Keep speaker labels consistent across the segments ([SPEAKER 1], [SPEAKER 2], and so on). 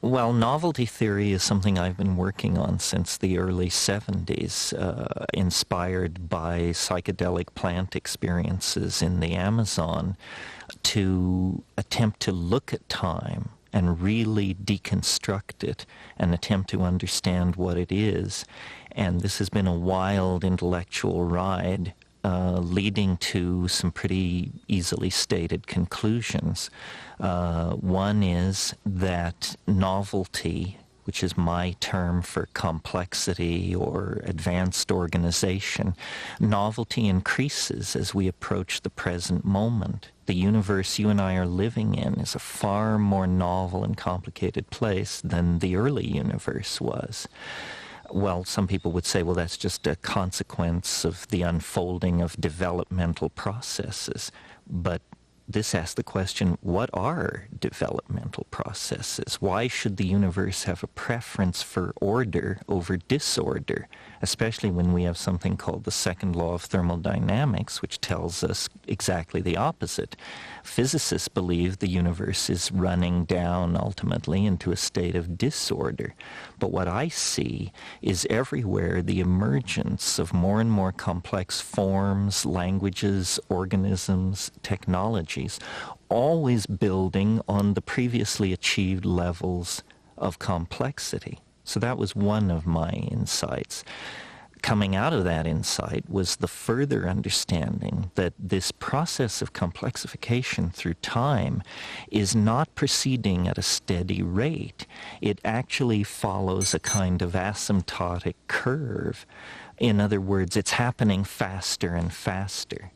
[SPEAKER 1] Well, novelty theory is something I've been working on since the early 70s, inspired by psychedelic plant experiences in the Amazon, to attempt to look at time and really deconstruct it and attempt to understand what it is. And this has been a wild intellectual ride, leading to some pretty easily stated conclusions. One is that novelty, which is my term for complexity or advanced organization, novelty increases as we approach the present moment. The universe you and I are living in is a far more novel and complicated place than the early universe was. Well, some people would say, well, that's just a consequence of the unfolding of developmental processes. But this asks the question, what are developmental processes? Why should the universe have a preference for order over disorder, especially when we have something called the second law of thermodynamics, which tells us exactly the opposite? Physicists believe the universe is running down ultimately into a state of disorder. But what I see is everywhere the emergence of more and more complex forms, languages, organisms, technologies, always building on the previously achieved levels of complexity. So that was one of my insights. Coming out of that insight was the further understanding that this process of complexification through time is not proceeding at a steady rate. It actually follows a kind of asymptotic curve. In other words, it's happening faster and faster.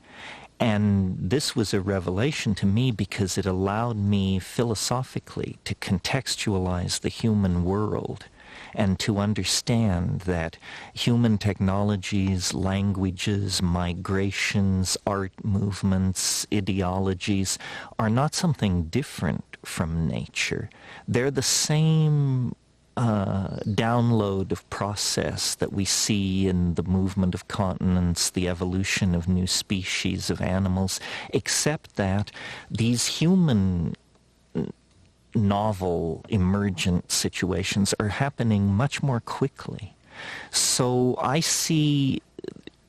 [SPEAKER 1] And this was a revelation to me because it allowed me philosophically to contextualize the human world and to understand that human technologies, languages, migrations, art movements, ideologies are not something different from nature. They're the same download of process that we see in the movement of continents, the evolution of new species of animals, except that these human novel emergent situations are happening much more quickly. So I see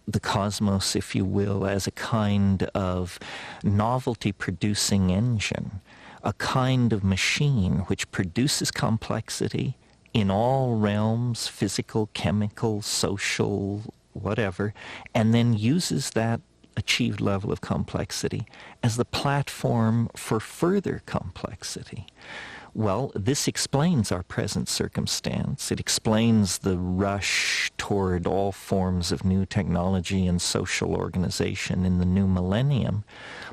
[SPEAKER 1] the cosmos, if you will, as a kind of novelty-producing engine, a kind of machine which produces complexity in all realms, physical, chemical, social, whatever, and then uses that achieved level of complexity as the platform for further complexity. Well, this explains our present circumstance. It explains the rush toward all forms of new technology and social organization in the new millennium.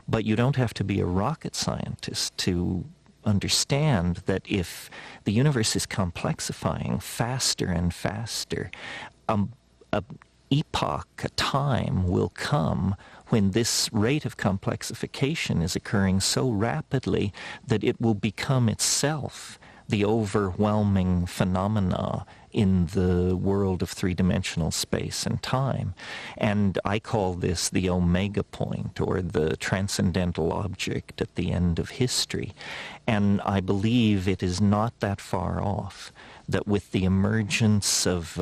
[SPEAKER 1] But you don't have to be a rocket scientist to understand that if the universe is complexifying faster and faster, a epoch, a time will come when this rate of complexification is occurring so rapidly that it will become itself the overwhelming phenomena in the world of three-dimensional space and time. And I call this the omega point, or the transcendental object at the end of history. And I believe it is not that far off, that with the emergence of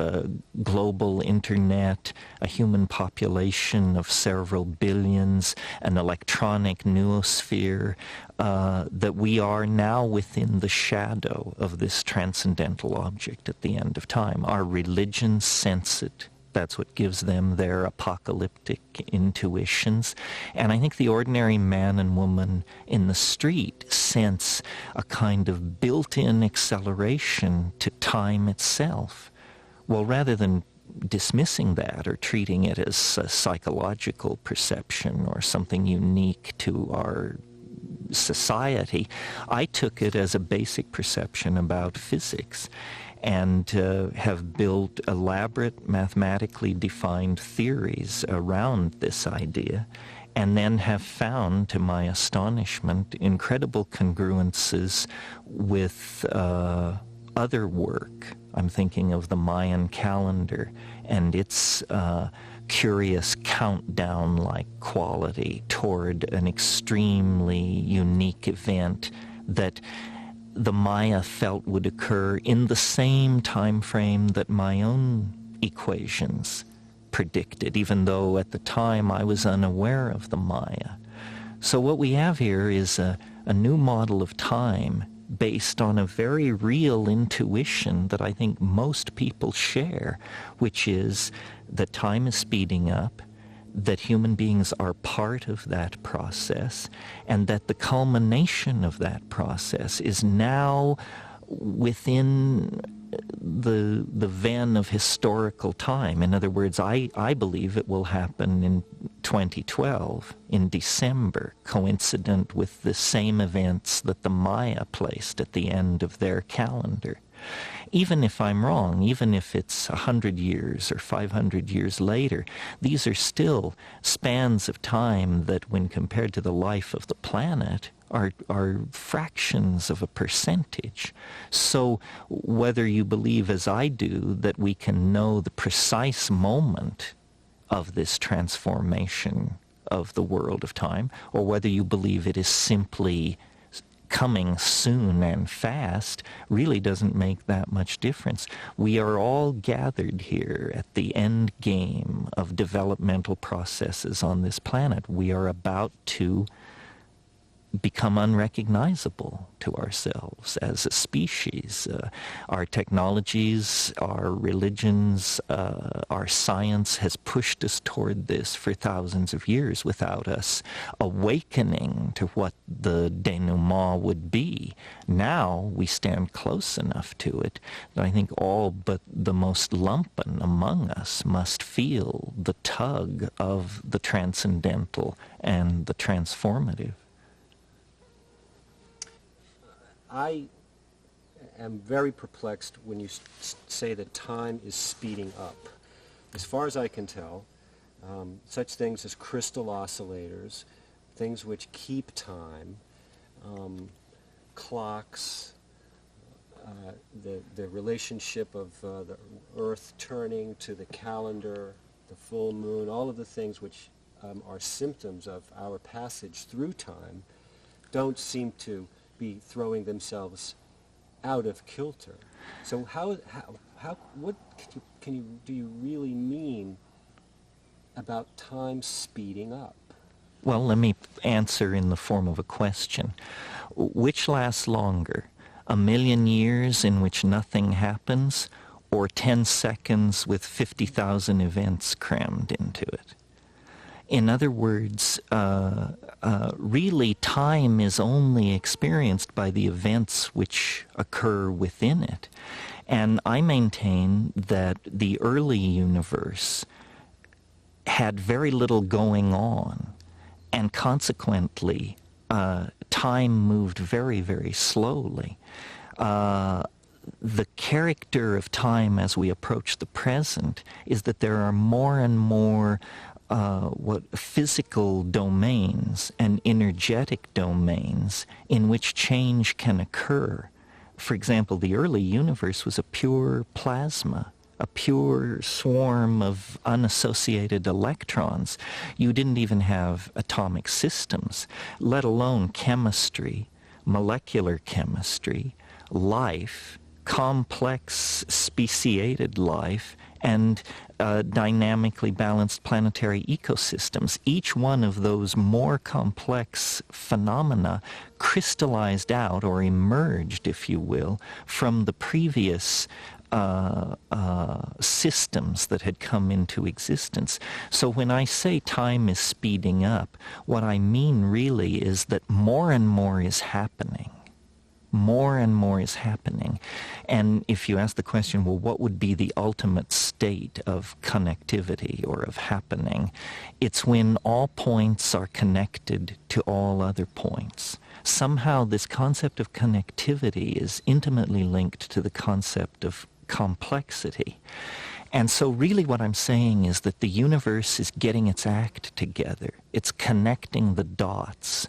[SPEAKER 1] global internet, a human population of several billions, an electronic noosphere, that we are now within the shadow of this transcendental object at the end of time. Our religions sense it. That's what gives them their apocalyptic intuitions. And I think the ordinary man and woman in the street sense a kind of built-in acceleration to time itself. Well, rather than dismissing that or treating it as a psychological perception or something unique to our society, I took it as a basic perception about physics, and have built elaborate mathematically defined theories around this idea, and then have found, to my astonishment, incredible congruences with other work. I'm thinking of the Mayan calendar and its curious countdown-like quality toward an extremely unique event that the Maya felt would occur in the same time frame that my own equations predicted, even though at the time I was unaware of the Maya. So what we have here is a new model of time based on a very real intuition that I think most people share, which is that time is speeding up, that human beings are part of that process, and that the culmination of that process is now within the ven of historical time. In other words, I believe it will happen in 2012, in December, coincident with the same events that the Maya placed at the end of their calendar. Even if I'm wrong, even if it's 100 years or 500 years later, these are still spans of time that, when compared to the life of the planet, are fractions of a percentage. So whether you believe, as I do, that we can know the precise moment of this transformation of the world of time, or whether you believe it is simply coming soon and fast, really doesn't make that much difference. We are all gathered here at the end game of developmental processes on this planet. We are about to become unrecognizable to ourselves as a species. Our technologies, our religions, our science has pushed us toward this for thousands of years without us awakening to what the denouement would be. Now we stand close enough to it that I think all but the most lumpen among us must feel the tug of the transcendental and the transformative.
[SPEAKER 2] I am very perplexed when you say that time is speeding up. As far as I can tell, such things as crystal oscillators, things which keep time, clocks, the relationship of the Earth turning to the calendar, the full moon, all of the things which are symptoms of our passage through time, don't seem to be throwing themselves out of kilter. So what do you really mean about time speeding up?
[SPEAKER 1] Well, let me answer in the form of a question. Which lasts longer, 1,000,000 years in which nothing happens, or 10 seconds with 50,000 events crammed into it? In other words, really time is only experienced by the events which occur within it. And I maintain that the early universe had very little going on, and consequently time moved very, very slowly. The character of time as we approach the present is that there are more and more physical domains and energetic domains in which change can occur. For example, the early universe was a pure plasma, a pure swarm of unassociated electrons. You didn't even have atomic systems, let alone chemistry, molecular chemistry, life, complex speciated life, and dynamically balanced planetary ecosystems. Each one of those more complex phenomena crystallized out, or emerged, if you will, from the previous systems that had come into existence. So when I say time is speeding up, what I mean really is that more and more is happening. More and more is happening. And if you ask the question, well, what would be the ultimate state of connectivity or of happening? It's when all points are connected to all other points. Somehow this concept of connectivity is intimately linked to the concept of complexity. And so really what I'm saying is that the universe is getting its act together. It's connecting the dots.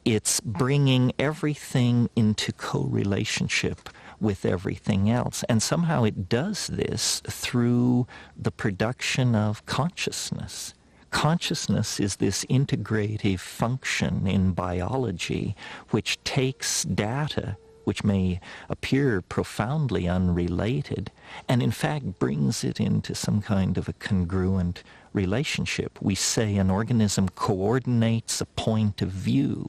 [SPEAKER 1] It's bringing everything into co-relationship with everything else. And somehow it does this through the production of consciousness. Consciousness is this integrative function in biology which takes data which may appear profoundly unrelated, and in fact brings it into some kind of a congruent relationship. We say an organism coordinates a point of view.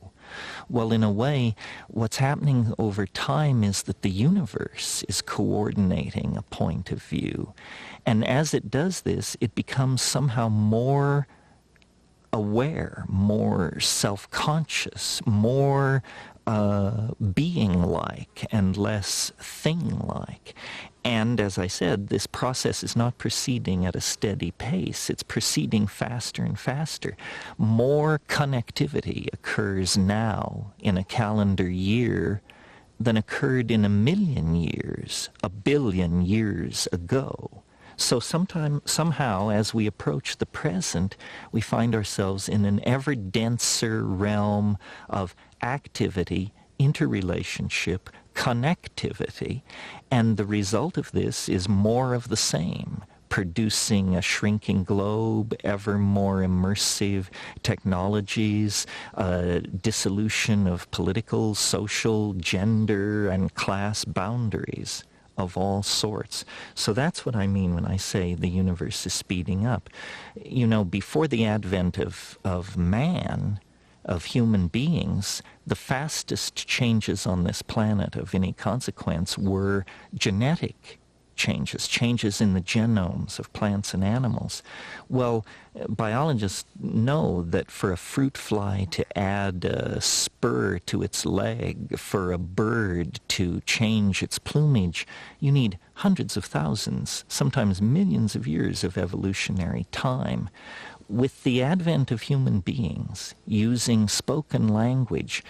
[SPEAKER 1] Well, in a way, what's happening over time is that the universe is coordinating a point of view. And as it does this, it becomes somehow more aware, more self-conscious, more being-like and less thing-like. And as I said, this process is not proceeding at a steady pace. It's proceeding faster and faster. More connectivity occurs now in a calendar year than occurred in 1,000,000 years, 1,000,000,000 years ago. So somehow, as we approach the present, we find ourselves in an ever denser realm of activity, interrelationship, connectivity, and the result of this is more of the same, producing a shrinking globe, ever more immersive technologies, dissolution of political, social, gender, and class boundaries of all sorts. So that's what I mean when I say the universe is speeding up. You know, before the advent of man, of human beings, the fastest changes on this planet of any consequence were genetic changes, changes in the genomes of plants and animals. Well, biologists know that for a fruit fly to add a spur to its leg, for a bird to change its plumage, you need hundreds of thousands, sometimes millions of years of evolutionary time. With the advent of human beings using spoken language,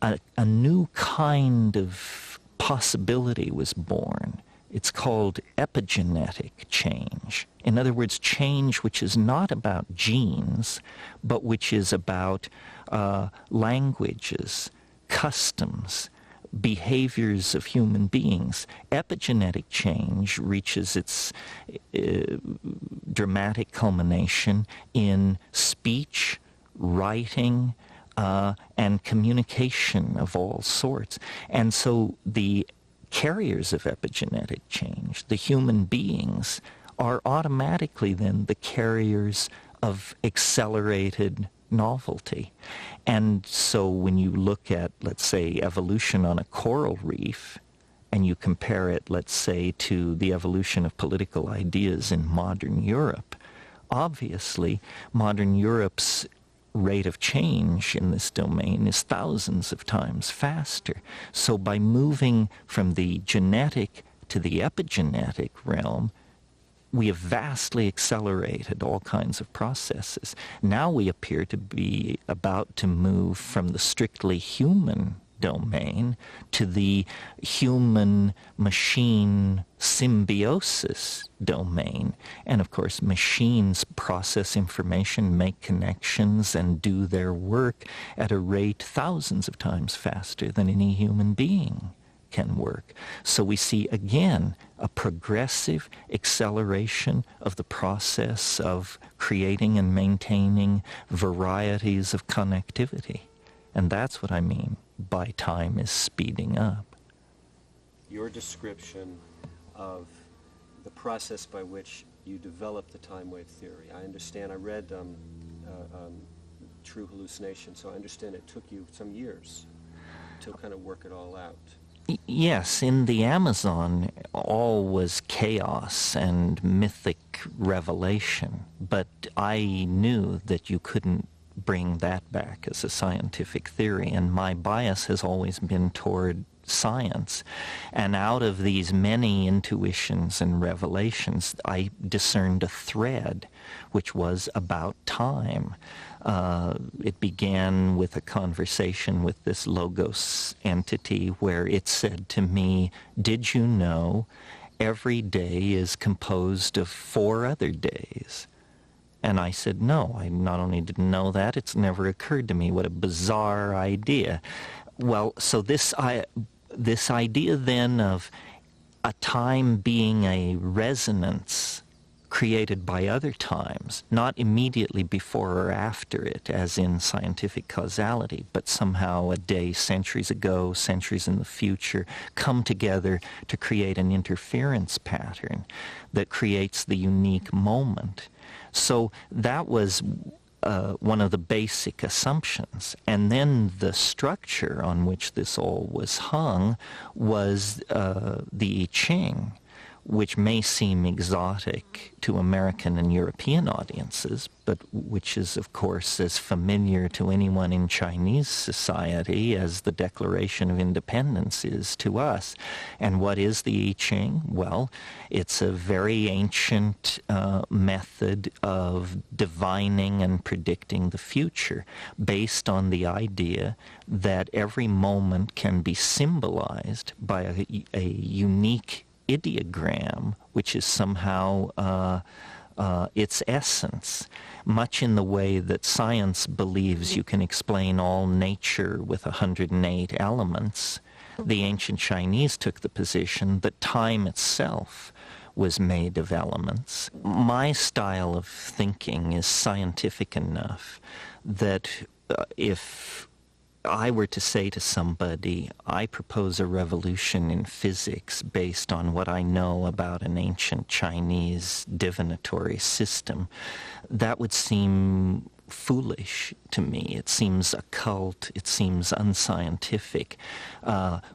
[SPEAKER 1] a new kind of possibility was born. It's called epigenetic change. In other words, change which is not about genes, but which is about languages, customs, behaviors of human beings. Epigenetic change reaches its dramatic culmination in speech, writing, and communication of all sorts. And so the carriers of epigenetic change, the human beings, are automatically then the carriers of accelerated novelty. And so when you look at, let's say, evolution on a coral reef, and you compare it, let's say, to the evolution of political ideas in modern Europe, obviously modern Europe's rate of change in this domain is thousands of times faster. So by moving from the genetic to the epigenetic realm, we have vastly accelerated all kinds of processes. Now we appear to be about to move from the strictly human domain to the human-machine symbiosis domain. And of course, machines process information, make connections, and do their work at a rate thousands of times faster than any human being can work. So we see again a progressive acceleration of the process of creating and maintaining varieties of connectivity. And that's what I mean by time is speeding up.
[SPEAKER 2] Your description of the process by which you develop the time wave theory. I understand, I read True Hallucination, so I understand it took you some years to kind of work it all out.
[SPEAKER 1] Yes, in the Amazon, all was chaos and mythic revelation, but I knew that you couldn't bring that back as a scientific theory, and my bias has always been toward science. And out of these many intuitions and revelations, I discerned a thread which was about time. It began with a conversation with this Logos entity where it said to me, "Did you know every day is composed of 4 other days?" And I said, "No, I not only didn't know that, it's never occurred to me." What a bizarre idea. Well, so this idea then of a time being a resonance created by other times, not immediately before or after it, as in scientific causality, but somehow a day centuries ago, centuries in the future, come together to create an interference pattern that creates the unique moment. So that was one of the basic assumptions. And then the structure on which this all was hung was the I Ching, which may seem exotic to American and European audiences, but which is, of course, as familiar to anyone in Chinese society as the Declaration of Independence is to us. And what is the I Ching? Well, it's a very ancient method of divining and predicting the future, based on the idea that every moment can be symbolized by a unique ideogram, which is somehow its essence, much in the way that science believes you can explain all nature with 108 elements. The ancient Chinese took the position that time itself was made of elements. My style of thinking is scientific enough that if I were to say to somebody, I propose a revolution in physics based on what I know about an ancient Chinese divinatory system, that would seem foolish to me. It seems occult. It seems unscientific.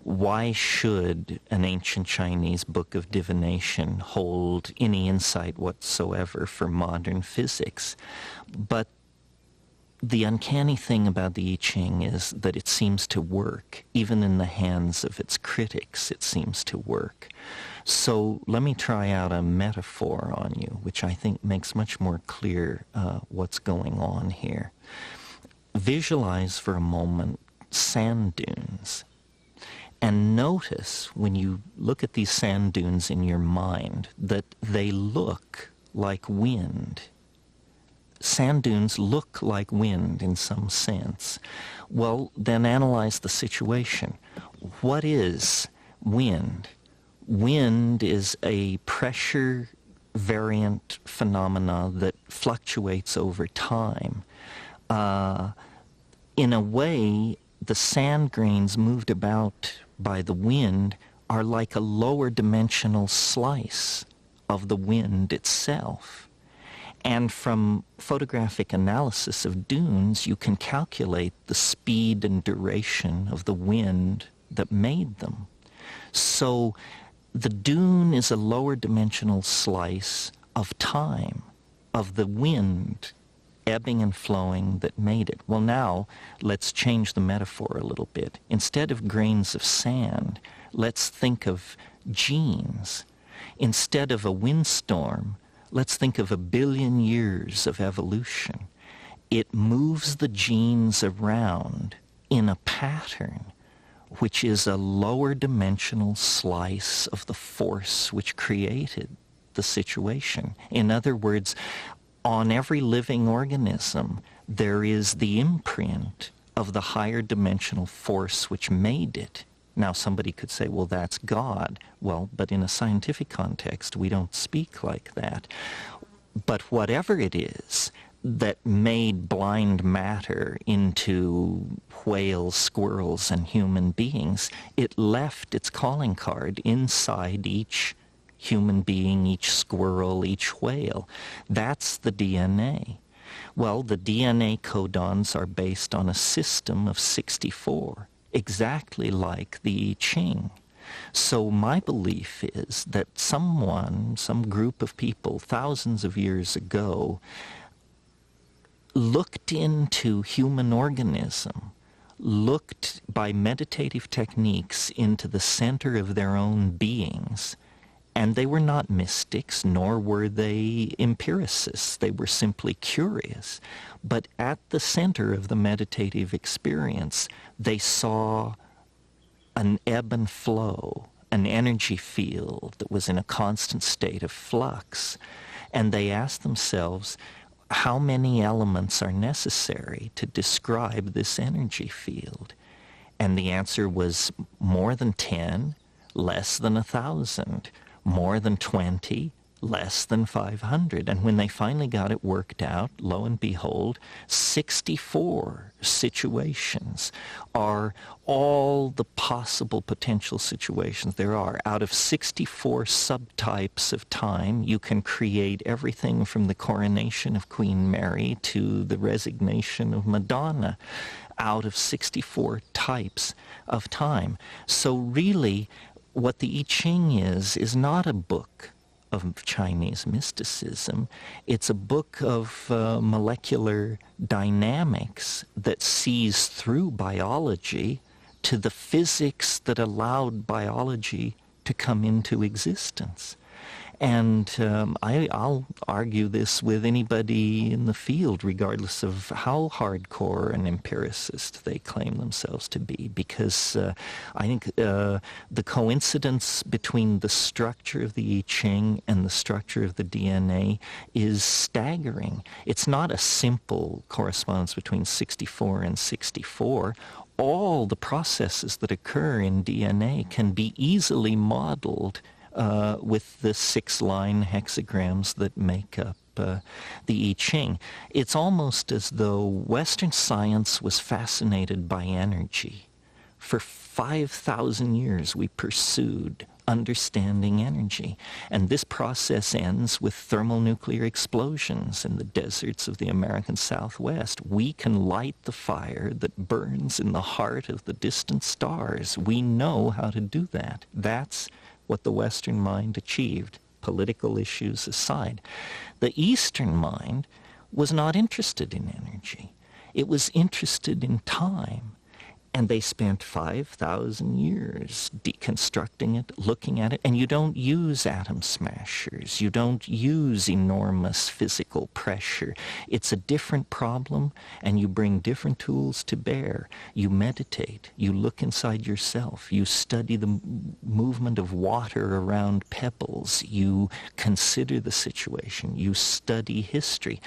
[SPEAKER 1] Why should an ancient Chinese book of divination hold any insight whatsoever for modern physics? But the uncanny thing about the I Ching is that it seems to work. Even in the hands of its critics, it seems to work. So let me try out a metaphor on you, which I think makes much more clear what's going on here. Visualize for a moment sand dunes. And notice, when you look at these sand dunes in your mind, that they look like wind. Sand dunes look like wind in some sense. Well, then analyze the situation. What is wind? Wind is a pressure variant phenomena that fluctuates over time. In a way, the sand grains moved about by the wind are like a lower dimensional slice of the wind itself. And from photographic analysis of dunes, you can calculate the speed and duration of the wind that made them. So the dune is a lower dimensional slice of time, of the wind ebbing and flowing that made it. Well, now let's change the metaphor a little bit. Instead of grains of sand, let's think of genes. Instead of a windstorm, let's think of 1 billion years of evolution. It moves the genes around in a pattern which is a lower dimensional slice of the force which created the situation. In other words, on every living organism, there is the imprint of the higher dimensional force which made it. Now, somebody could say, well, that's God. Well, but in a scientific context, we don't speak like that. But whatever it is that made blind matter into whales, squirrels, and human beings, it left its calling card inside each human being, each squirrel, each whale. That's the DNA. Well, the DNA codons are based on a system of 64. Exactly like the I Ching. So my belief is that some group of people thousands of years ago looked into human organism, looked by meditative techniques into the center of their own beings, and they were not mystics, nor were they empiricists. They were simply curious. But at the center of the meditative experience, they saw an ebb and flow, an energy field that was in a constant state of flux. And they asked themselves, how many elements are necessary to describe this energy field? And the answer was more than 10, less than 1,000, more than 20, less than 500. And when they finally got it worked out, lo and behold, 64 situations are all the possible potential situations there are. Out of 64 subtypes of time, you can create everything from the coronation of Queen Mary to the resignation of Madonna out of 64 types of time. So really, what the I Ching is not a book of Chinese mysticism. It's a book of molecular dynamics that sees through biology to the physics that allowed biology to come into existence. And I'll argue this with anybody in the field, regardless of how hardcore an empiricist they claim themselves to be, because I think the coincidence between the structure of the I Ching and the structure of the DNA is staggering. It's not a simple correspondence between 64 and 64. All the processes that occur in DNA can be easily modeled with the 6-line hexagrams that make up the I Ching. It's almost as though Western science was fascinated by energy. For 5,000 years we pursued understanding energy. And this process ends with thermonuclear explosions in the deserts of the American Southwest. We can light the fire that burns in the heart of the distant stars. We know how to do that. That's what the Western mind achieved, political issues aside. The Eastern mind was not interested in energy. It was interested in time. And they spent 5,000 years deconstructing it, looking at it. And you don't use atom smashers. You don't use enormous physical pressure. It's a different problem, and you bring different tools to bear. You meditate. You look inside yourself. You study the movement of water around pebbles. You consider the situation. You study history.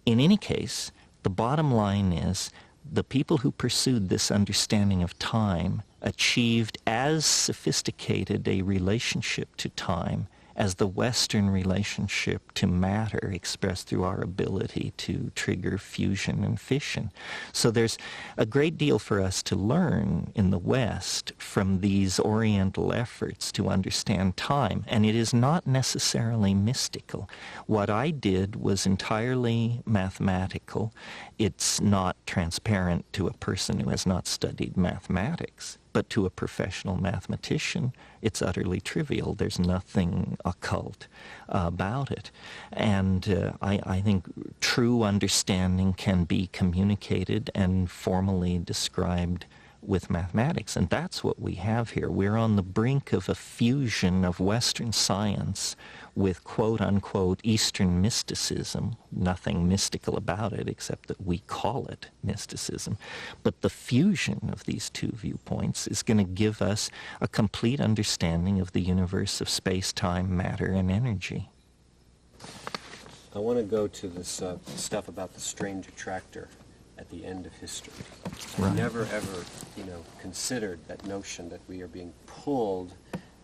[SPEAKER 1] In any case, the bottom line is, the people who pursued this understanding of time achieved as sophisticated a relationship to time as the Western relationship to matter expressed through our ability to trigger fusion and fission. So there's a great deal for us to learn in the West from these Oriental efforts to understand time, and it is not necessarily mystical. What I did was entirely mathematical. It's not transparent to a person who has not studied mathematics. But to a professional mathematician, it's utterly trivial. There's nothing occult about it. And I think true understanding can be communicated and formally described with mathematics. And that's what we have here. We're on the brink of a fusion of Western science with quote-unquote Eastern mysticism. Nothing mystical about it except that we call it mysticism. But the fusion of these two viewpoints is going to give us a complete understanding of the universe of space-time, matter, and energy.
[SPEAKER 2] I want to go to this stuff about the strange attractor at the end of history.
[SPEAKER 1] Right.
[SPEAKER 2] I never ever, considered that notion that we are being pulled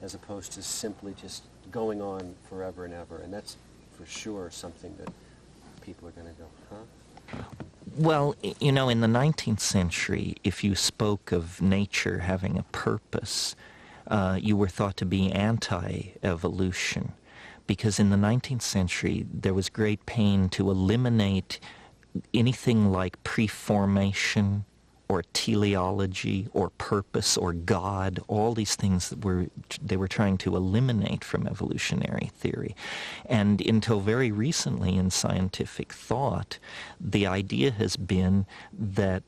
[SPEAKER 2] as opposed to simply just going on forever and ever. And that's for sure something that people are going to go, huh?
[SPEAKER 1] Well, in the 19th century, if you spoke of nature having a purpose, you were thought to be anti-evolution. Because in the 19th century, there was great pain to eliminate anything like preformation or teleology or purpose or God, all these things that they were trying to eliminate from evolutionary theory. And until very recently in scientific thought, the idea has been that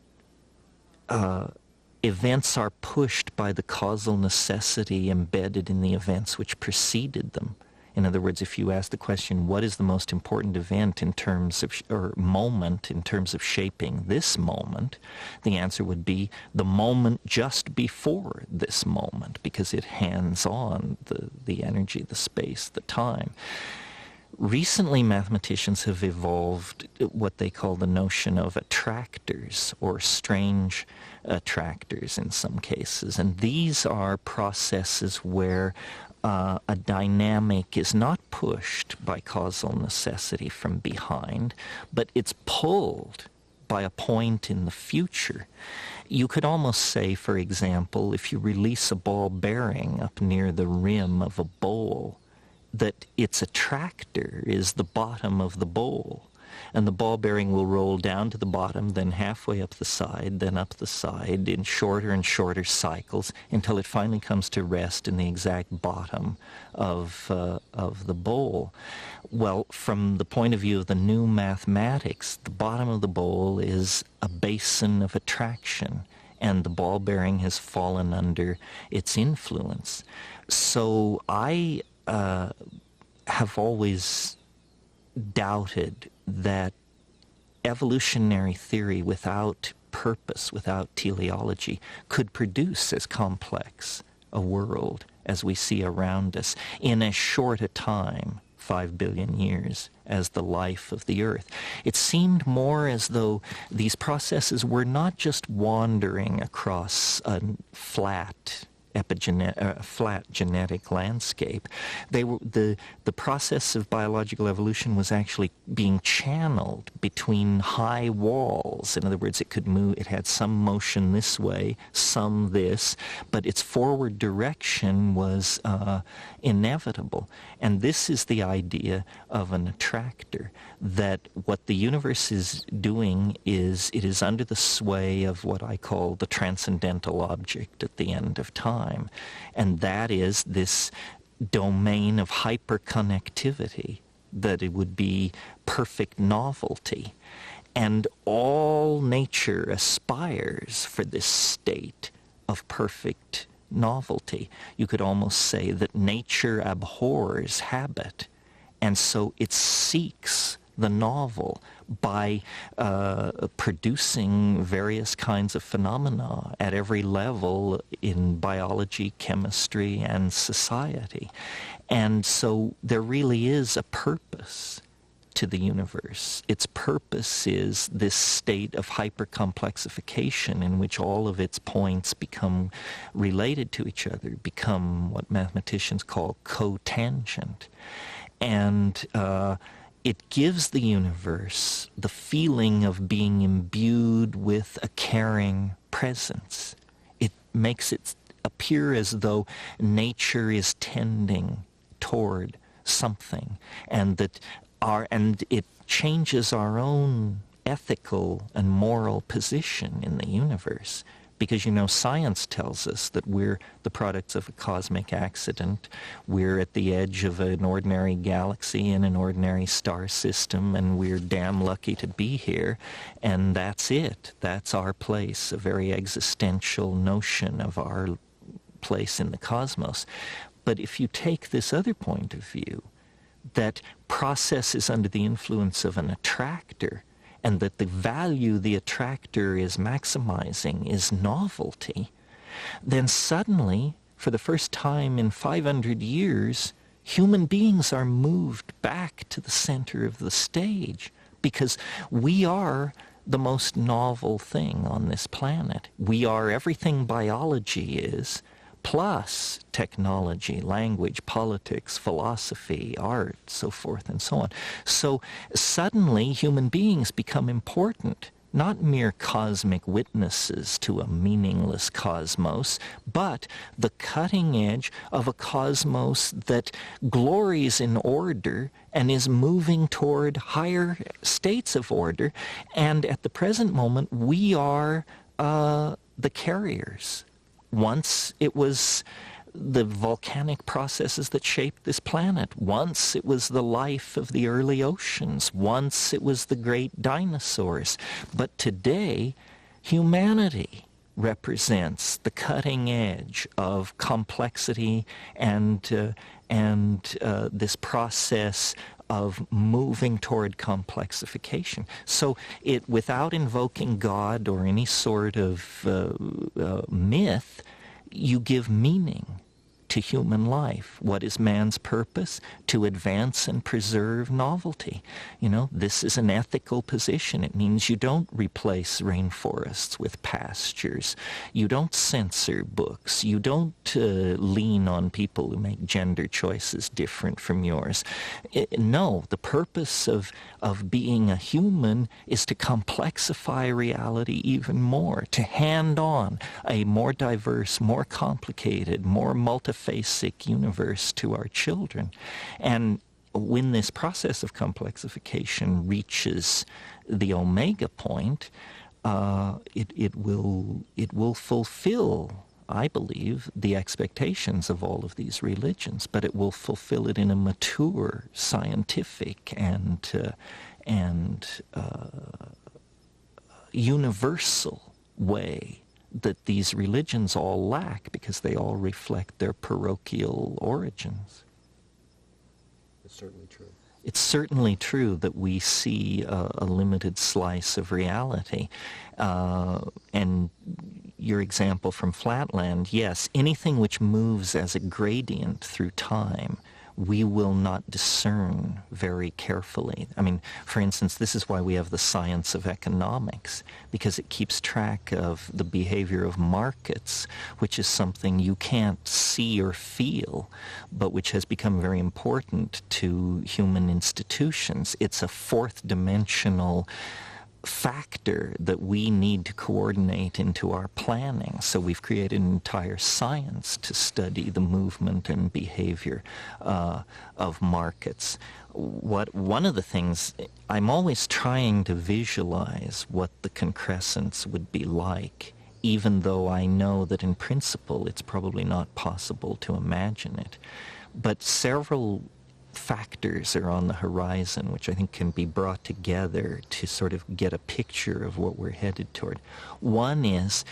[SPEAKER 1] events are pushed by the causal necessity embedded in the events which preceded them. In other words, if you ask the question, what is the most important event in terms of, or moment in terms of shaping this moment, the answer would be the moment just before this moment, because it hands on the energy, the space, the time. Recently, mathematicians have evolved what they call the notion of attractors, or strange attractors in some cases. And these are processes where a dynamic is not pushed by causal necessity from behind, but it's pulled by a point in the future. You could almost say, for example, if you release a ball bearing up near the rim of a bowl, that its attractor is the bottom of the bowl. And the ball bearing will roll down to the bottom, then halfway up the side, then up the side in shorter and shorter cycles until it finally comes to rest in the exact bottom of the bowl. Well, from the point of view of the new mathematics, the bottom of the bowl is a basin of attraction, and the ball bearing has fallen under its influence. So I have always doubted that evolutionary theory without purpose, without teleology, could produce as complex a world as we see around us in as short a time, 5 billion years, as the life of the Earth. It seemed more as though these processes were not just wandering across a flat genetic landscape. They were the process of biological evolution was actually being channeled between high walls. In other words, it could move. It had some motion this way, some this, but its forward direction was inevitable. And this is the idea of an attractor, that what the universe is doing is it is under the sway of what I call the transcendental object at the end of time. And that is this domain of hyperconnectivity, that it would be perfect novelty. And all nature aspires for this state of perfect novelty. You could almost say that nature abhors habit, and so it seeks the novel by producing various kinds of phenomena at every level in biology, chemistry, and society. And so there really is a purpose to the universe. Its purpose is this state of hypercomplexification in which all of its points become related to each other, become what mathematicians call cotangent. And it gives the universe the feeling of being imbued with a caring presence. It makes it appear as though nature is tending toward something, and it changes our own ethical and moral position in the universe. Because, science tells us that we're the products of a cosmic accident. We're at the edge of an ordinary galaxy in an ordinary star system, and we're damn lucky to be here. And that's it. That's our place, a very existential notion of our place in the cosmos. But if you take this other point of view, that process is under the influence of an attractor, and that the value the attractor is maximizing is novelty, then suddenly, for the first time in 500 years, human beings are moved back to the center of the stage, because we are the most novel thing on this planet. We are everything biology is, plus technology, language, politics, philosophy, art, so forth and so on. So suddenly human beings become important, not mere cosmic witnesses to a meaningless cosmos, but the cutting edge of a cosmos that glories in order and is moving toward higher states of order. And at the present moment, we are the carriers. Once it was the volcanic processes that shaped this planet. Once it was the life of the early oceans. Once it was the great dinosaurs. But today, humanity represents the cutting edge of complexity and this process of moving toward complexification. So without invoking God or any sort of myth, you give meaning to human life. What is man's purpose? To advance and preserve novelty. This is an ethical position. It means you don't replace rainforests with pastures. You don't censor books. You don't lean on people who make gender choices different from yours. No, the purpose of being a human is to complexify reality even more, to hand on a more diverse, more complicated, more multifaceted universe to our children. And when this process of complexification reaches the omega point, it will fulfill, I believe, the expectations of all of these religions, but it will fulfill it in a mature, scientific, and universal way that these religions all lack, because they all reflect their parochial origins.
[SPEAKER 2] It's certainly true.
[SPEAKER 1] It's certainly true that we see a limited slice of reality. And your example from Flatland, yes, anything which moves as a gradient through time, we will not discern very carefully. I mean, for instance, this is why we have the science of economics, because it keeps track of the behavior of markets, which is something you can't see or feel, but which has become very important to human institutions. It's a fourth dimensional factor that we need to coordinate into our planning. So we've created an entire science to study the movement and behavior of markets. One of the things, I'm always trying to visualize what the concrescence would be like, even though I know that in principle it's probably not possible to imagine it. But several factors are on the horizon which I think can be brought together to sort of get a picture of what we're headed toward. One is,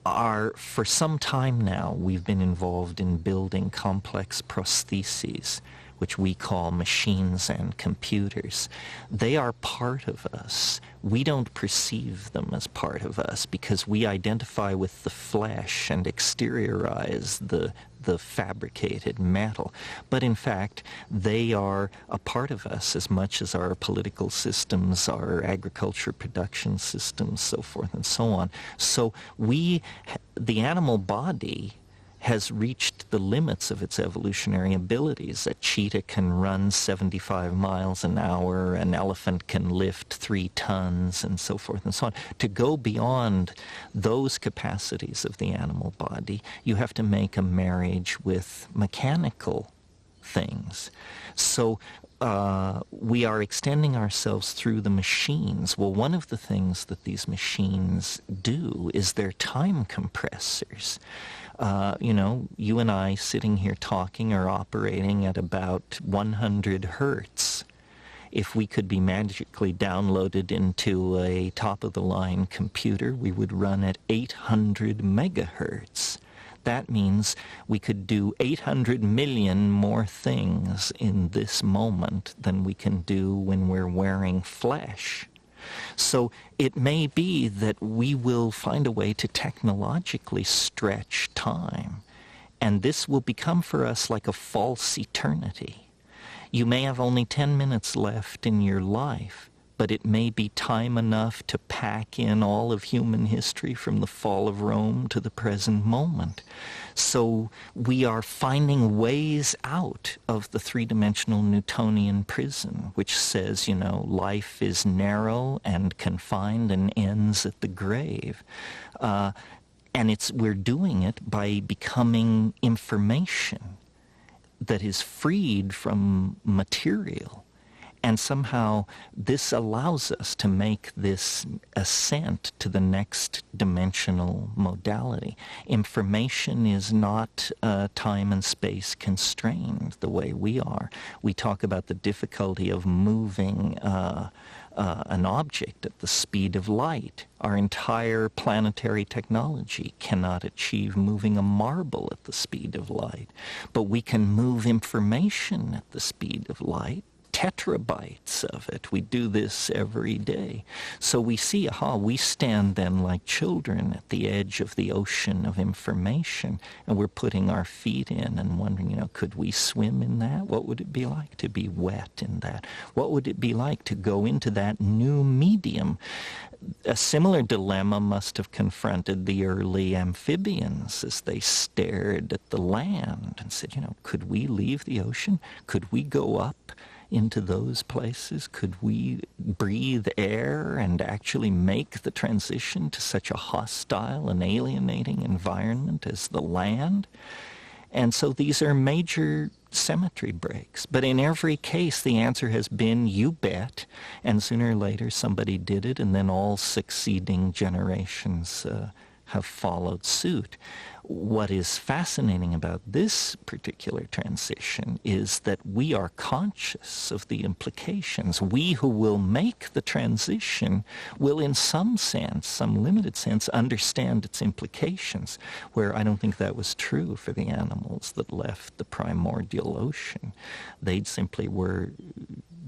[SPEAKER 1] for some time now, we've been involved in building complex prostheses, which we call machines and computers. They are part of us. We don't perceive them as part of us because we identify with the flesh and exteriorize the fabricated metal. But in fact, they are a part of us as much as our political systems, our agriculture production systems, so forth and so on. So the animal body has reached the limits of its evolutionary abilities. A cheetah can run 75 miles an hour, an elephant can lift 3 tons, and so forth and so on. To go beyond those capacities of the animal body, you have to make a marriage with mechanical things. So we are extending ourselves through the machines. Well, one of the things that these machines do is they're time compressors. You and I sitting here talking are operating at about 100 hertz. If we could be magically downloaded into a top-of-the-line computer, we would run at 800 megahertz. That means we could do 800 million more things in this moment than we can do when we're wearing flesh. So it may be that we will find a way to technologically stretch time, and this will become for us like a false eternity. You may have only 10 minutes left in your life, but it may be time enough to pack in all of human history from the fall of Rome to the present moment. So we are finding ways out of the three-dimensional Newtonian prison, which says, life is narrow and confined and ends at the grave. And we're doing it by becoming information that is freed from material. And somehow this allows us to make this ascent to the next dimensional modality. Information is not time and space constrained the way we are. We talk about the difficulty of moving an object at the speed of light. Our entire planetary technology cannot achieve moving a marble at the speed of light. But we can move information at the speed of light. tetrabytes of it. We do this every day. So we see, we stand then like children at the edge of the ocean of information, and we're putting our feet in and wondering, could we swim in that? What would it be like to be wet in that? What would it be like to go into that new medium? A similar dilemma must have confronted the early amphibians as they stared at the land and said, could we leave the ocean? Could we go up into those places? Could we breathe air and actually make the transition to such a hostile and alienating environment as the land? And so these are major symmetry breaks. But in every case, the answer has been, you bet. And sooner or later, somebody did it, and then all succeeding generations have followed suit. What is fascinating about this particular transition is that we are conscious of the implications. We who will make the transition will in some sense, some limited sense, understand its implications, where I don't think that was true for the animals that left the primordial ocean. They simply were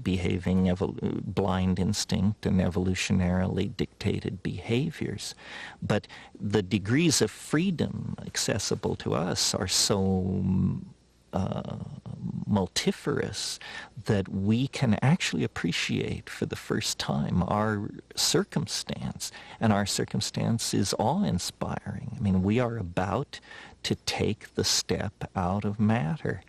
[SPEAKER 1] behaving blind instinct and evolutionarily dictated behaviors. But the degrees of freedom accessible to us are so multifarious that we can actually appreciate for the first time our circumstance, and our circumstance is awe-inspiring. I mean, we are about to take the step out of matter.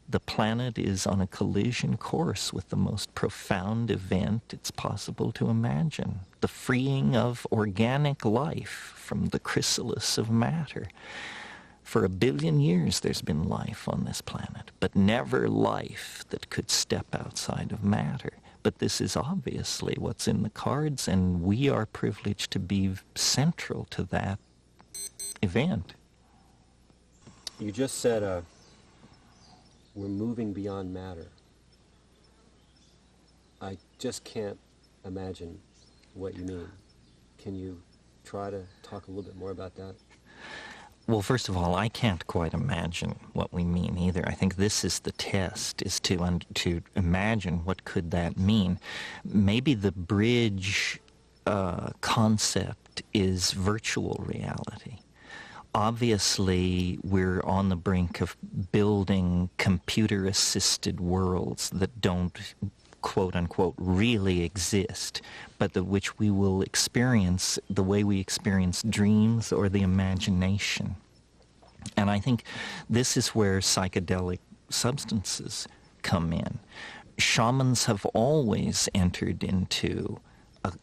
[SPEAKER 1] The planet is on a collision course with the most profound event it's possible to imagine, the freeing of organic life from the chrysalis of matter. For 1 billion years there's been life on this planet, but never life that could step outside of matter. But this is obviously what's in the cards, and we are privileged to be central to that event.
[SPEAKER 2] You just said we're moving beyond matter. I just can't imagine what you mean. Can you try to talk a little bit more about that?
[SPEAKER 1] Well, first of all, I can't quite imagine what we mean either. I think this is the test, is to imagine what could that mean. Maybe the bridge concept is virtual reality. Obviously, we're on the brink of building computer-assisted worlds that don't, quote-unquote, really exist, but which we will experience the way we experience dreams or the imagination. And I think this is where psychedelic substances come in. Shamans have always entered into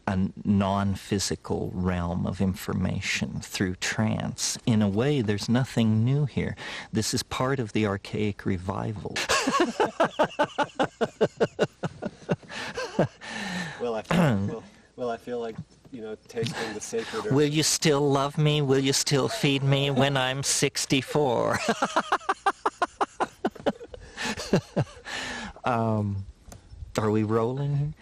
[SPEAKER 1] a non-physical realm of information through trance. In a way, there's nothing new here. This is part of the archaic revival.
[SPEAKER 2] Well, I feel like, tasting the sacred earth.
[SPEAKER 1] Will you still love me? Will you still feed me when I'm 64? Are we rolling?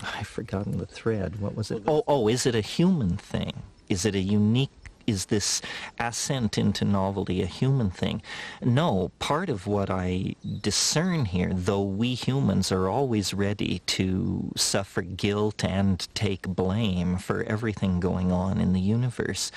[SPEAKER 1] I've forgotten the thread. What was it? Is it a human thing? Is it a unique, is this ascent into novelty a human thing? No, part of what I discern here, though we humans are always ready to suffer guilt and take blame for everything going on in the universe,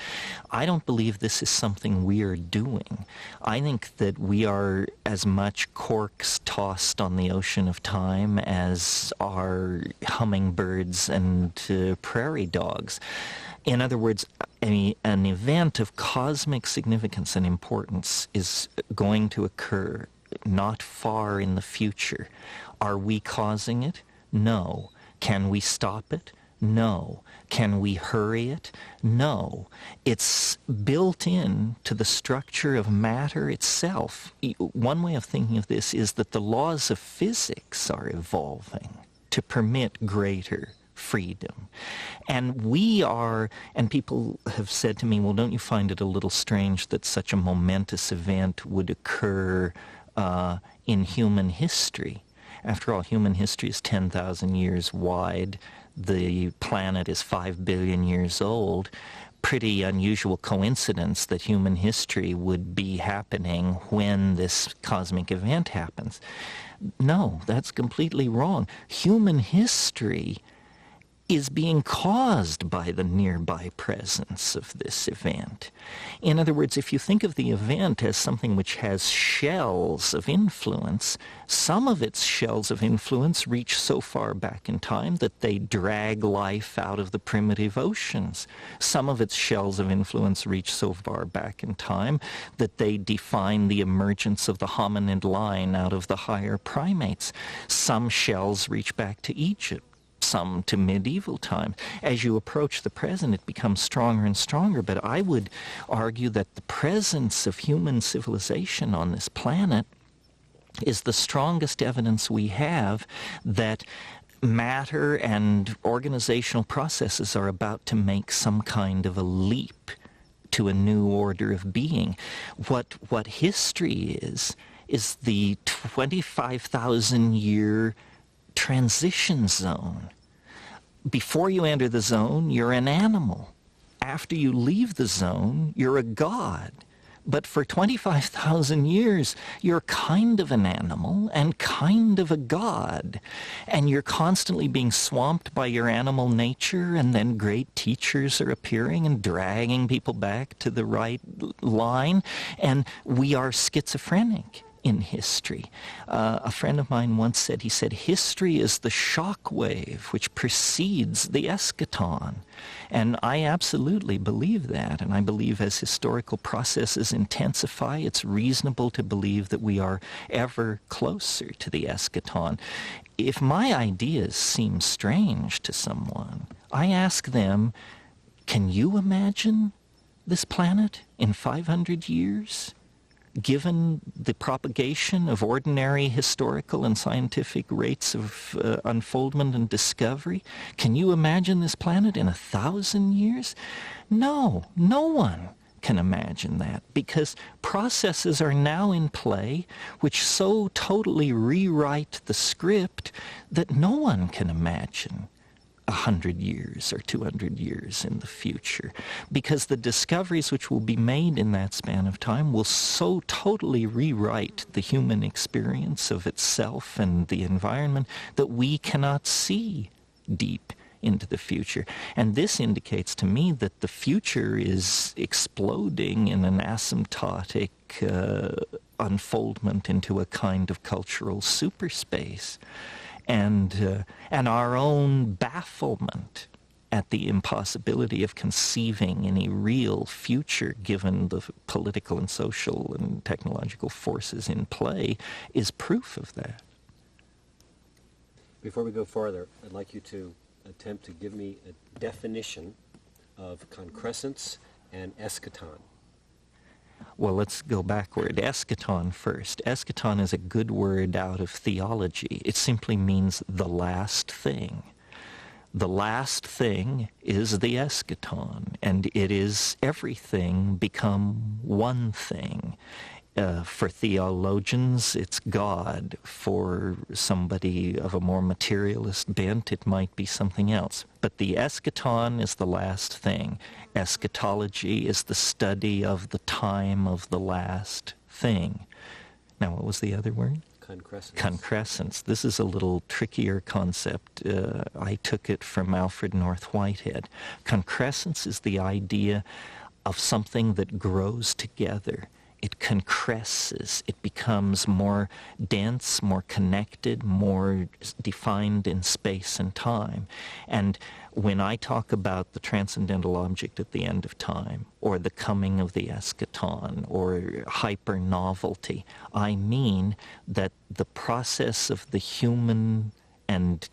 [SPEAKER 1] I don't believe this is something we are doing. I think that we are as much corks tossed on the ocean of time as are hummingbirds and prairie dogs. In other words, an event of cosmic significance and importance is going to occur not far in the future. Are we causing it? No. Can we stop it? No. Can we hurry it? No. It's built in to the structure of matter itself. One way of thinking of this is that the laws of physics are evolving to permit greater freedom. And we are, and people have said to me, well, don't you find it a little strange that such a momentous event would occur in human history? After all, human history is 10,000 years wide. The planet is 5 billion years old. pretty unusual coincidence that human history would be happening when this cosmic event happens. No, that's completely wrong. Human history is being caused by the nearby presence of this event. In other words, if you think of the event as something which has shells of influence, some of its shells of influence reach so far back in time that they drag life out of the primitive oceans. Some of its shells of influence reach so far back in time that they define the emergence of the hominid line out of the higher primates. Some shells reach back to Egypt, some to medieval time. As you approach the present, it becomes stronger and stronger, but I would argue that the presence of human civilization on this planet is the strongest evidence we have that matter and organizational processes are about to make some kind of a leap to a new order of being. What history is the 25,000-year transition zone. Before you enter the zone, you're an animal. After you leave the zone, you're a god. But for 25,000 years, you're kind of an animal and kind of a god. And you're constantly being swamped by your animal nature, and then great teachers are appearing and dragging people back to the right line. And we are schizophrenic in history. A friend of mine once said, history is the shock wave which precedes the eschaton. And I absolutely believe that. And I believe as historical processes intensify, it's reasonable to believe that we are ever closer to the eschaton. If my ideas seem strange to someone, I ask them, can you imagine this planet in 500 years? Given the propagation of ordinary historical and scientific rates of unfoldment and discovery, can you imagine this planet in 1,000 years? No, no one can imagine that, because processes are now in play which so totally rewrite the script that no one can imagine 100 years or 200 years in the future, because the discoveries which will be made in that span of time will so totally rewrite the human experience of itself and the environment that we cannot see deep into the future. And this indicates to me that the future is exploding in an asymptotic unfoldment into a kind of cultural superspace. And our own bafflement at the impossibility of conceiving any real future given the political and social and technological forces in play is proof of that.
[SPEAKER 2] Before we go farther, I'd like you to attempt to give me a definition of concrescence and eschaton.
[SPEAKER 1] Well, let's go backward. Eschaton first. Eschaton is a good word out of theology. It simply means the last thing. The last thing is the eschaton, and it is everything become one thing. For theologians, it's God. For somebody of a more materialist bent, it might be something else. But the eschaton is the last thing. Eschatology is the study of the time of the last thing. Now, what was the other word?
[SPEAKER 2] Concrescence.
[SPEAKER 1] Concrescence. This is a little trickier concept. I took it from Alfred North Whitehead. Concrescence is the idea of something that grows together. It concresces. It becomes more dense, more connected, more defined in space and time. And when I talk about the transcendental object at the end of time, or the coming of the eschaton, or hyper-novelty, I mean that the process of the human and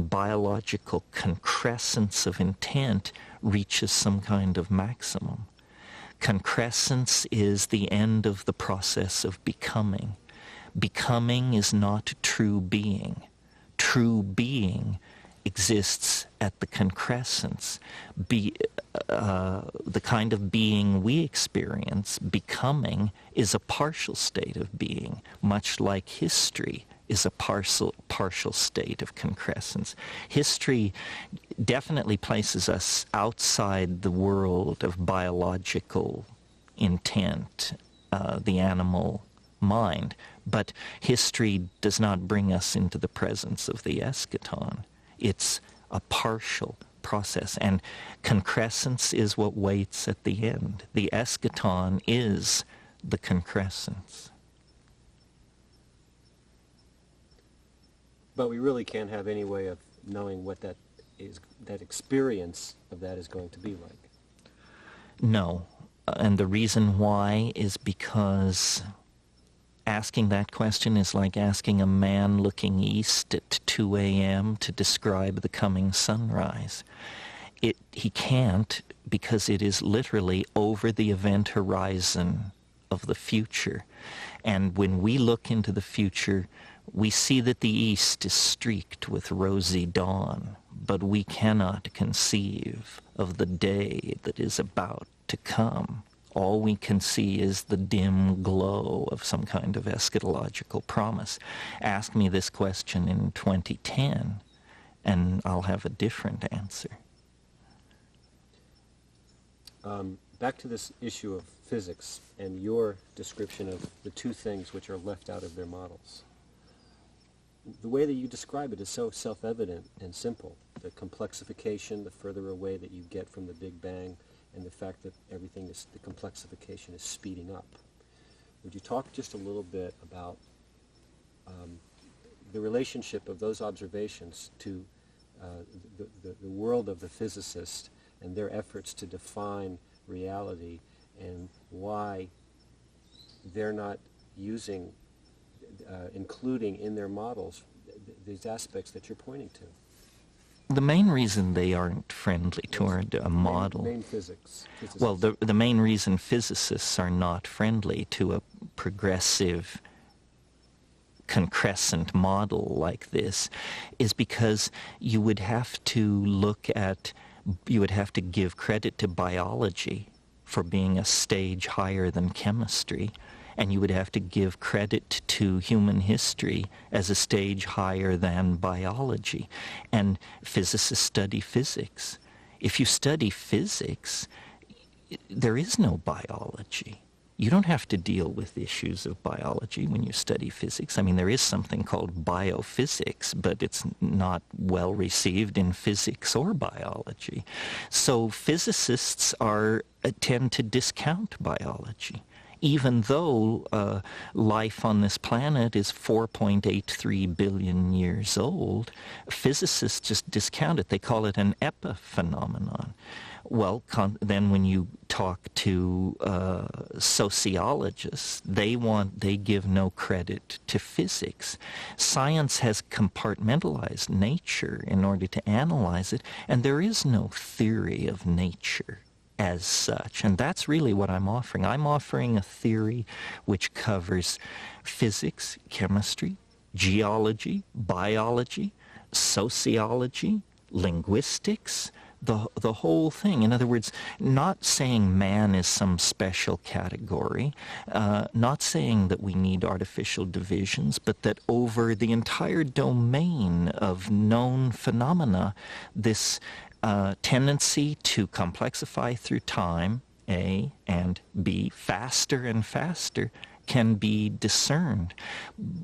[SPEAKER 1] biological concrescence of intent reaches some kind of maximum. Concrescence is the end of the process of becoming. Becoming is not true being. True being exists at the concrescence. The kind of being we experience, becoming, is a partial state of being, much like history is a partial state of concrescence. History definitely places us outside the world of biological intent, the animal mind, but history does not bring us into the presence of the eschaton. It's a partial process, and concrescence is what waits at the end. The eschaton is the concrescence.
[SPEAKER 2] But we really can't have any way of knowing what that experience of that is going to be like.
[SPEAKER 1] No, and the reason why is because asking that question is like asking a man looking east at 2 a.m. to describe the coming sunrise. He can't, because it is literally over the event horizon of the future. And when we look into the future, we see that the east is streaked with rosy dawn, but we cannot conceive of the day that is about to come. All we can see is the dim glow of some kind of eschatological promise. Ask me this question in 2010, and I'll have a different answer.
[SPEAKER 2] Back to this issue of physics and your description of the two things which are left out of their models. The way that you describe it is so self-evident and simple. The complexification, the further away that you get from the Big Bang, and the fact that everything is, the complexification is speeding up. Would you talk just a little bit about the relationship of those observations to the world of the physicist and their efforts to define reality, and why they're not using, including in their models, these aspects that you're pointing to?
[SPEAKER 1] The main reason they aren't friendly toward a model...
[SPEAKER 2] Main physics.
[SPEAKER 1] Well, the main reason physicists are not friendly to a progressive concrescent model like this is because you would have to give credit to biology for being a stage higher than chemistry, and you would have to give credit to human history as a stage higher than biology. And physicists study physics. If you study physics, there is no biology. You don't have to deal with issues of biology when you study physics. I mean, there is something called biophysics, but it's not well received in physics or biology. So physicists tend to discount biology. Even though life on this planet is 4.83 billion years old, physicists just discount it. They call it an epiphenomenon. Well, then when you talk to sociologists, they give no credit to physics. Science has compartmentalized nature in order to analyze it, and there is no theory of nature as such. And that's really what I'm offering. I'm offering a theory which covers physics, chemistry, geology, biology, sociology, linguistics, the whole thing. In other words, not saying man is some special category, not saying that we need artificial divisions, but that over the entire domain of known phenomena, this tendency to complexify through time, A, and B, faster and faster, can be discerned.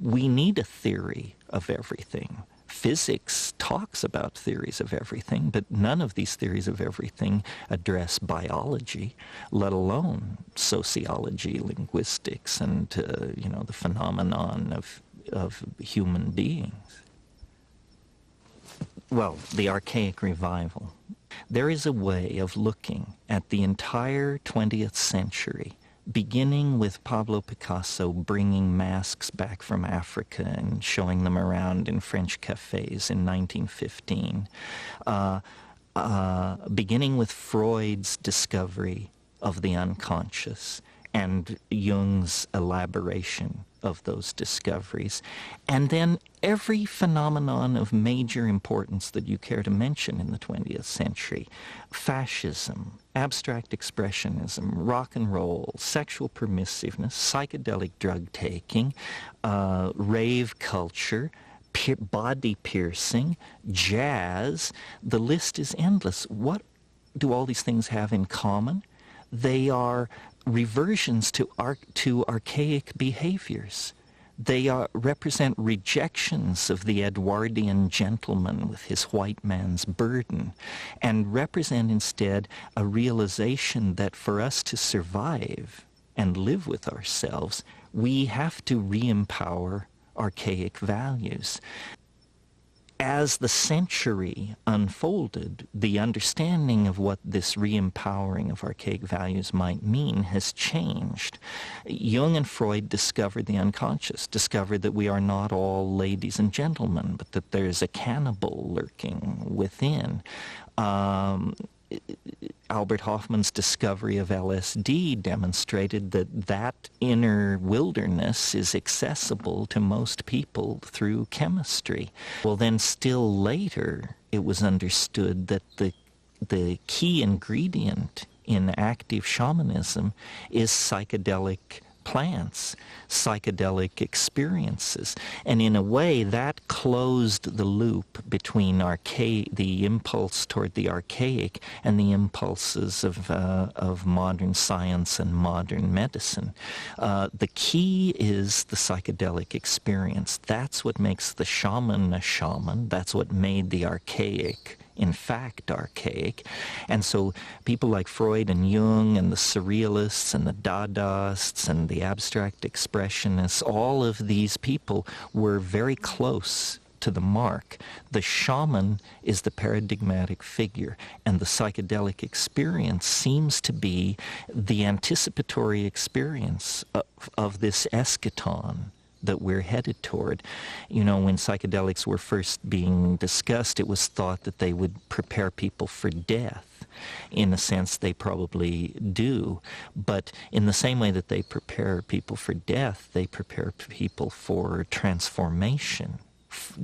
[SPEAKER 1] We need a theory of everything. Physics talks about theories of everything, but none of these theories of everything address biology, let alone sociology, linguistics, and the phenomenon of human beings. Well, the archaic revival. There is a way of looking at the entire 20th century, beginning with Pablo Picasso bringing masks back from Africa and showing them around in French cafes in 1915, beginning with Freud's discovery of the unconscious, and Jung's elaboration of those discoveries. And then every phenomenon of major importance that you care to mention in the 20th century, fascism, abstract expressionism, rock and roll, sexual permissiveness, psychedelic drug taking, rave culture, body piercing, jazz, the list is endless. What do all these things have in common? They are reversions to archaic behaviors. They represent rejections of the Edwardian gentleman with his white man's burden, and represent instead a realization that for us to survive and live with ourselves, we have to re-empower archaic values. As the century unfolded, the understanding of what this re-empowering of archaic values might mean has changed. Jung and Freud discovered the unconscious, discovered that we are not all ladies and gentlemen, but that there is a cannibal lurking within. Albert Hoffman's discovery of LSD demonstrated that that inner wilderness is accessible to most people through chemistry. Well, then still later, it was understood that the key ingredient in active shamanism is psychedelic plants, psychedelic experiences. And in a way, that closed the loop between the impulse toward the archaic and the impulses of modern science and modern medicine. The key is the psychedelic experience. That's what makes the shaman a shaman. That's what made the archaic in fact archaic. And so people like Freud and Jung and the surrealists and the Dadaists and the abstract expressionists, all of these people were very close to the mark. The shaman is the paradigmatic figure, and the psychedelic experience seems to be the anticipatory experience of this eschaton that we're headed toward. You know, when psychedelics were first being discussed, it was thought that they would prepare people for death. In a sense, they probably do. But in the same way that they prepare people for death, they prepare people for transformation.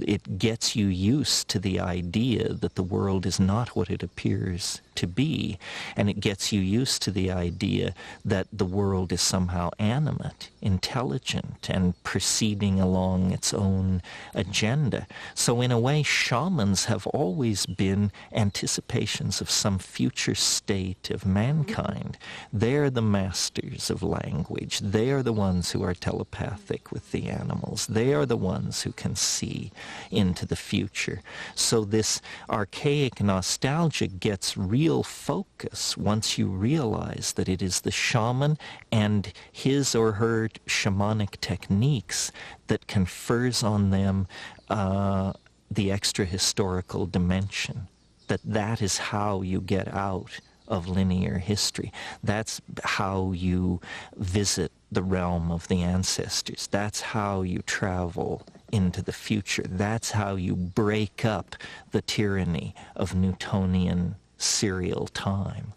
[SPEAKER 1] It gets you used to the idea that the world is not what it appears to be, and it gets you used to the idea that the world is somehow animate, intelligent, and proceeding along its own agenda. So in a way, shamans have always been anticipations of some future state of mankind. They're the masters of language. They are the ones who are telepathic with the animals. They are the ones who can see into the future. So this archaic nostalgia gets real focus once you realize that it is the shaman and his or her shamanic techniques that confers on them the extra historical dimension. That is how you get out of linear history. That's how you visit the realm of the ancestors. That's how you travel into the future. That's how you break up the tyranny of Newtonian serial time.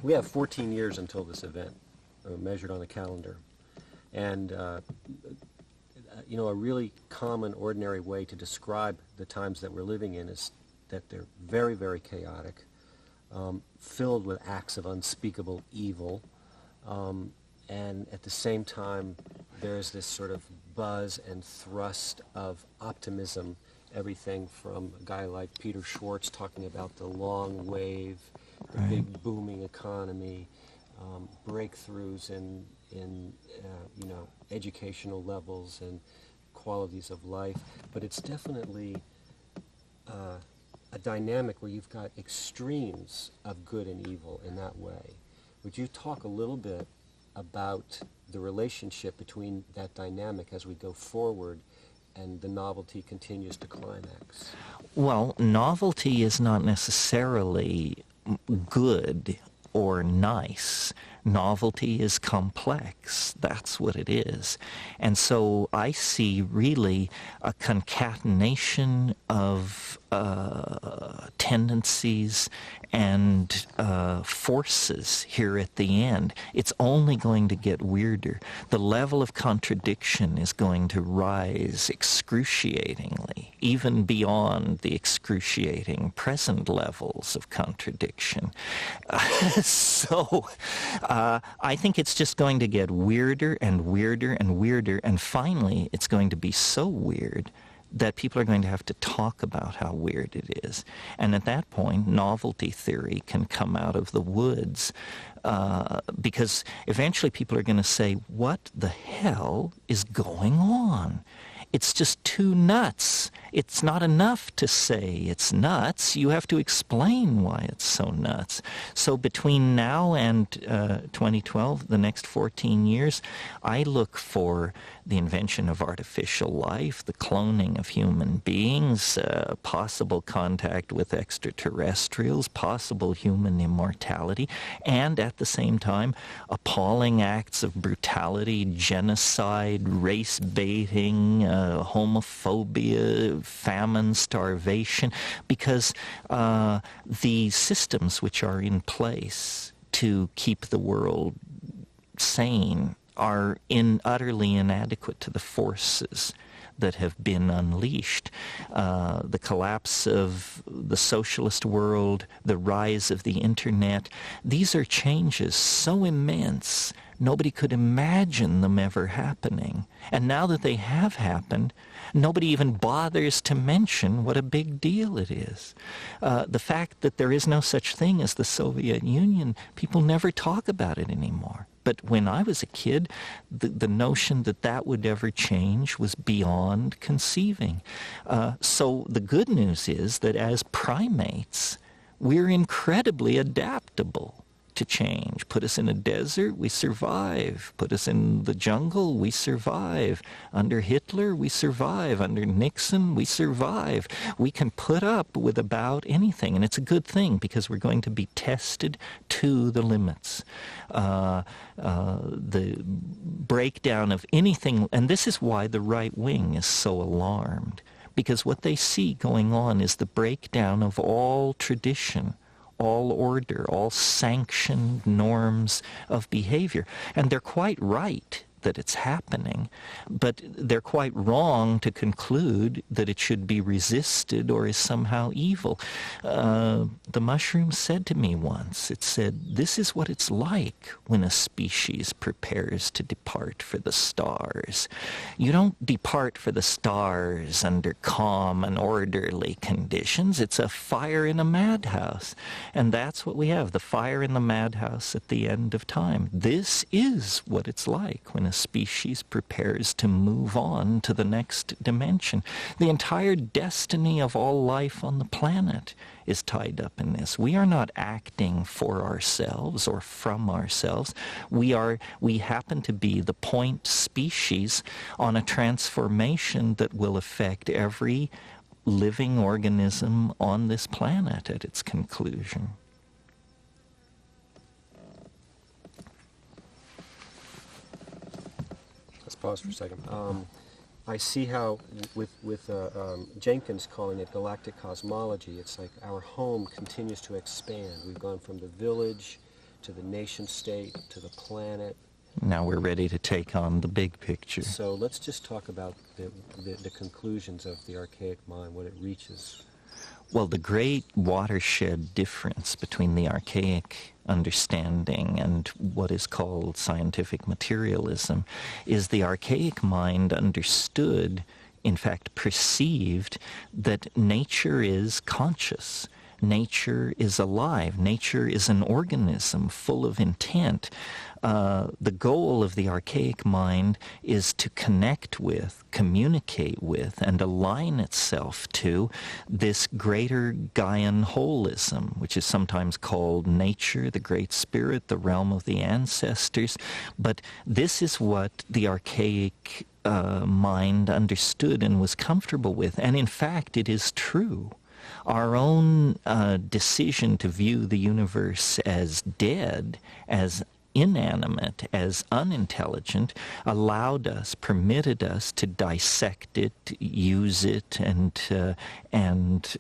[SPEAKER 2] We have 14 years until this event, measured on the calendar. And, you know, a really common, ordinary way to describe the times that we're living in is that they're very, very chaotic, filled with acts of unspeakable evil, and at the same time, there's this sort of buzz and thrust of optimism. Everything from a guy like Peter Schwartz talking about the long wave, the big booming economy, breakthroughs in you know, educational levels and qualities of life. But it's definitely a dynamic where you've got extremes of good and evil in that way. Would you talk a little bit about the relationship between that dynamic as we go forward and the novelty continues to climax?
[SPEAKER 1] Well, novelty is not necessarily good or nice. Novelty is complex. That's what it is. And so I see really a concatenation of tendencies and forces here at the end. It's only going to get weirder. The level of contradiction is going to rise excruciatingly, even beyond the excruciating present levels of contradiction. So I think it's just going to get weirder and weirder and weirder, and finally it's going to be so weird that people are going to have to talk about how weird it is. And at that point, novelty theory can come out of the woods, because eventually people are going to say, what the hell is going on? It's just too nuts. It's not enough to say it's nuts. You have to explain why it's so nuts. So between now and 2012, the next 14 years, I look for the invention of artificial life, the cloning of human beings, possible contact with extraterrestrials, possible human immortality, and at the same time, appalling acts of brutality, genocide, race baiting, homophobia, famine, starvation, because the systems which are in place to keep the world sane are utterly inadequate to the forces that have been unleashed. The collapse of the socialist world, the rise of the internet, these are changes so immense, nobody could imagine them ever happening. And now that they have happened, nobody even bothers to mention what a big deal it is. The fact that there is no such thing as the Soviet Union, people never talk about it anymore. But when I was a kid, the notion that that would ever change was beyond conceiving. So the good news is that as primates, we're incredibly adaptable to change. Put us in a desert, we survive. Put us in the jungle, we survive. Under Hitler, we survive. Under Nixon, we survive. We can put up with about anything, and it's a good thing because we're going to be tested to the limits. The breakdown of anything, and this is why the right wing is so alarmed, because what they see going on is the breakdown of all tradition, all order, all sanctioned norms of behavior. And they're quite right that it's happening, but they're quite wrong to conclude that it should be resisted or is somehow evil. The mushroom said to me once, it said, this is what it's like when a species prepares to depart for the stars. You don't depart for the stars under calm and orderly conditions. It's a fire in a madhouse. And that's what we have, the fire in the madhouse at the end of time. This is what it's like when a species prepares to move on to the next dimension. The entire destiny of all life on the planet is tied up in this. We are not acting for ourselves or from ourselves. We happen to be the point species on a transformation that will affect every living organism on this planet at its conclusion.
[SPEAKER 2] Pause for a second. I see how with Jenkins calling it galactic cosmology, it's like our home continues to expand. We've gone from the village to the nation state to the planet.
[SPEAKER 1] Now we're ready to take on the big picture.
[SPEAKER 2] So let's just talk about the conclusions of the archaic mind, what it reaches.
[SPEAKER 1] Well, the great watershed difference between the archaic understanding and what is called scientific materialism is the archaic mind understood, in fact perceived, that nature is conscious. Nature is alive. Nature is an organism full of intent. The goal of the archaic mind is to connect with, communicate with, and align itself to this greater Gaian holism, which is sometimes called nature, the great spirit, the realm of the ancestors. But this is what the archaic mind understood and was comfortable with. And in fact, it is true. Our own decision to view the universe as dead, as inanimate as unintelligent, allowed us, permitted us to dissect it, use it, and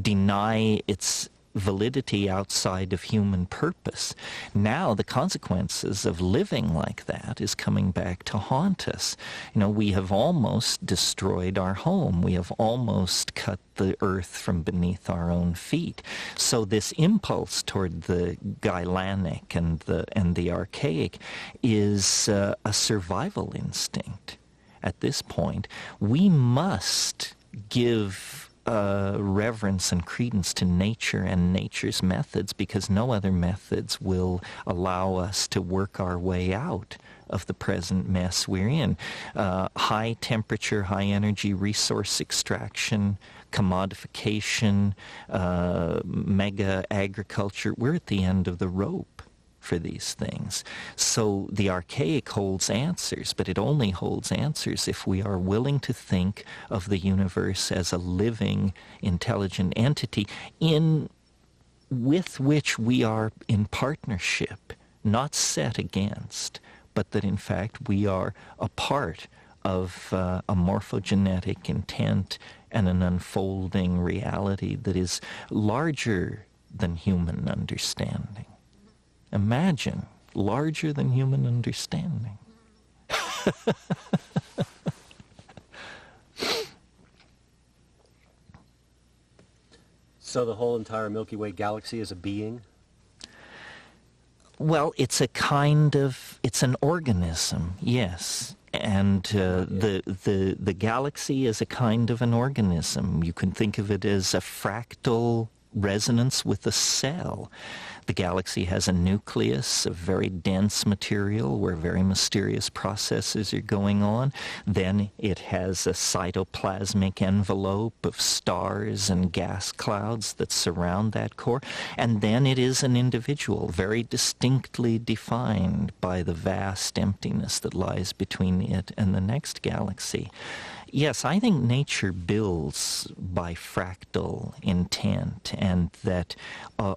[SPEAKER 1] deny its validity outside of human purpose. Now the consequences of living like that is coming back to haunt us. You know, we have almost destroyed our home. We have almost cut the earth from beneath our own feet. So this impulse toward the Gailanic and the archaic is a survival instinct. At this point, we must give reverence and credence to nature and nature's methods, because no other methods will allow us to work our way out of the present mess we're in. High temperature, high energy resource extraction, commodification, mega agriculture, we're at the end of the rope for these things. So the archaic holds answers, but it only holds answers if we are willing to think of the universe as a living, intelligent entity with which we are in partnership, not set against, but that in fact we are a part of a morphogenetic intent and an unfolding reality that is larger than human understanding. Imagine larger than human understanding.
[SPEAKER 2] So the whole entire Milky Way galaxy is a being?
[SPEAKER 1] Well, it's an organism, yes. And the galaxy is a kind of an organism. You can think of it as a fractal resonance with a cell. The galaxy has a nucleus of very dense material where very mysterious processes are going on. Then it has a cytoplasmic envelope of stars and gas clouds that surround that core. And then it is an individual, very distinctly defined by the vast emptiness that lies between it and the next galaxy. Yes, I think nature builds by fractal intent, and that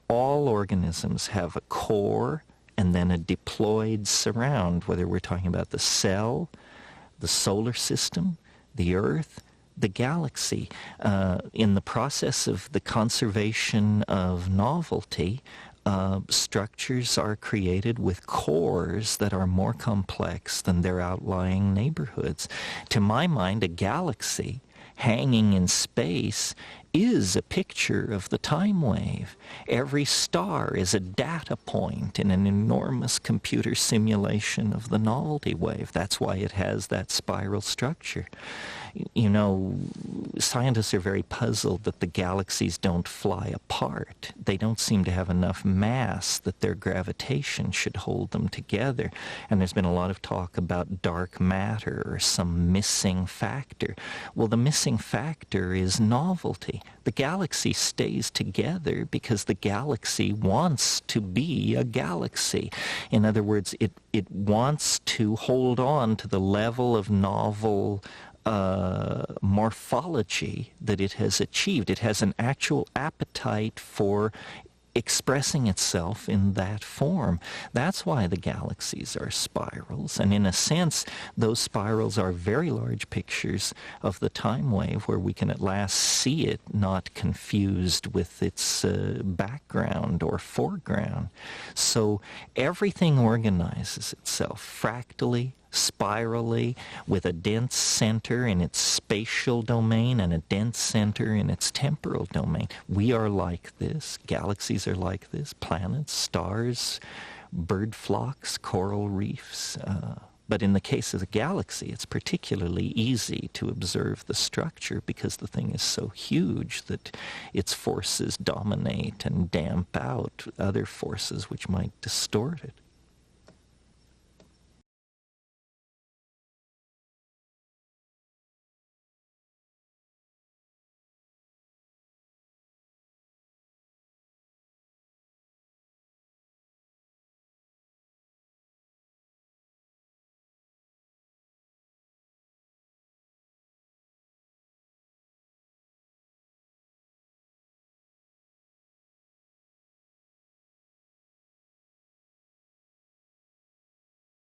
[SPEAKER 1] all organisms have a core and then a deployed surround, whether we're talking about the cell, the solar system, the Earth, the galaxy. In the process of the conservation of novelty, structures are created with cores that are more complex than their outlying neighborhoods. To my mind, a galaxy hanging in space is a picture of the time wave. Every star is a data point in an enormous computer simulation of the novelty wave. That's why it has that spiral structure. You know, scientists are very puzzled that the galaxies don't fly apart. They don't seem to have enough mass that their gravitation should hold them together. And there's been a lot of talk about dark matter or some missing factor. Well, the missing factor is novelty. The galaxy stays together because the galaxy wants to be a galaxy. In other words, it wants to hold on to the level of novel morphology that it has achieved. It has an actual appetite for expressing itself in that form. That's why the galaxies are spirals. And in a sense, those spirals are very large pictures of the time wave where we can at last see it not confused with its background or foreground. So everything organizes itself fractally, spirally, with a dense center in its spatial domain and a dense center in its temporal domain. We are like this. Galaxies are like this. Planets, stars, bird flocks, coral reefs. But in the case of the galaxy, it's particularly easy to observe the structure because the thing is so huge that its forces dominate and damp out other forces which might distort it.